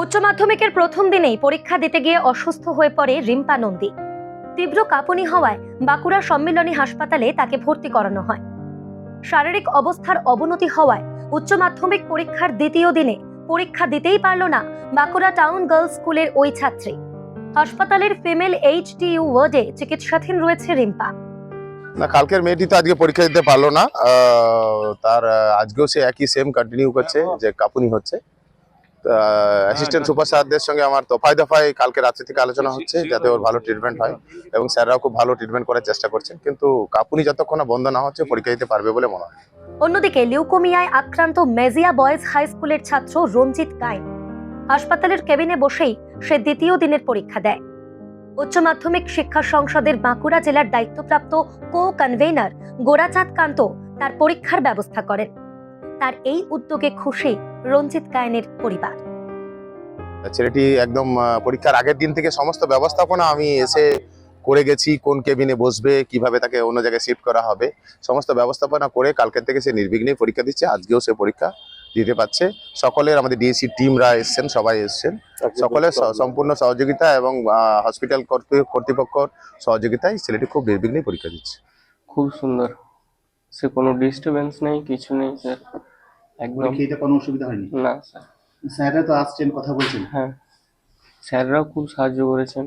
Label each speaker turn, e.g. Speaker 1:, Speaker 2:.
Speaker 1: উচ্চ মাধ্যমিকের প্রথম দিনেই পরীক্ষা দিতে গিয়ে অসুস্থ হয়ে পড়ে রিম্পা নন্দী। তীব্র কাঁপুনি হওয়ায় বাঁকুড়া সম্মিলনী হাসপাতালে তাকে ভর্তি করানো হয়। শারীরিক অবস্থার অবনতি হওয়ায় উচ্চ মাধ্যমিক পরীক্ষার দ্বিতীয় দিনে পরীক্ষা দিতেই পারল না বাঁকুড়া টাউন গার্লস স্কুলের ওই ছাত্রী। হাসপাতালের ফিমেল এইচডিইউ ওয়ার্ডে চিকিৎসাধীন রয়েছে রিম্পা।
Speaker 2: না, কালকের মেয়েটি তো আজকে পরীক্ষা দিতে পারলো না। তার আজকেও সে একই সেম কন্টিনিউ করছে যে কাঁপুনি হচ্ছে। অ্যাসিস্ট্যান্ট সুপার স্যারদের সঙ্গে আমার দফায় কালকে রাত্রি থেকে আলোচনা হচ্ছে যাতে ওর ভালো ট্রিটমেন্ট হয়, এবং স্যাররাও খুব ভালো ট্রিটমেন্ট করার চেষ্টা করছেন, কিন্তু কাঁপুনি যতক্ষণ না বন্ধ না হচ্ছে পরীক্ষা দিতে পারবে বলে মনে হয়।
Speaker 1: অন্যদিকে লিউকোমিয়ায় আক্রান্ত মেজিয়া বয়েজ হাই স্কুলের ছাত্র রঞ্জিত কায়েন হাসপাতালের কেবিনে বসেই সে দ্বিতীয় দিনের পরীক্ষা দেয়। উচ্চ মাধ্যমিক শিক্ষা সংসদের বাঁকুড়া জেলার দায়িত্বপ্রাপ্ত কো কনভেনার গোরাচাঁদ কান্ত তার পরীক্ষার ব্যবস্থা করেন। তার এই উদ্যোগে খুশি রঞ্জিত কায়েনের পরিবার।
Speaker 2: ছেলেটি একদম পরীক্ষার আগের দিন থেকে সমস্ত ব্যবস্থাপনা আমি এসে করে গেছি, কোন কেবিনে বসবে, কিভাবে তাকে অন্য জায়গায় শিফট করা হবে, সমস্ত ব্যবস্থাপনা করে কালকের থেকে সে নির্বিঘ্নে পরীক্ষা দিচ্ছে। আজকেও সে পরীক্ষা দিতে পারছে। সকলের, আমাদের ডিএসসি টিমরা এসছেন, সবাই এসছেন, সকলের সম্পূর্ণ সহযোগিতা এবং হসপিটাল কর্তৃপক্ষর সহযোগিতায় ছেলেটি খুব নির্বিঘ্নে পরীক্ষা দিচ্ছে।
Speaker 3: খুব সুন্দর, সে কোনো ডিস্টারবেন্স নেই, কিছু নেই স্যার, একদম
Speaker 4: পরীক্ষাতে কোনো অসুবিধা হয়নি?
Speaker 3: না স্যার।
Speaker 4: স্যাররা তো আসছেন, কথা বলছেন?
Speaker 3: হ্যাঁ, স্যাররাও খুব সাহায্য করেছেন।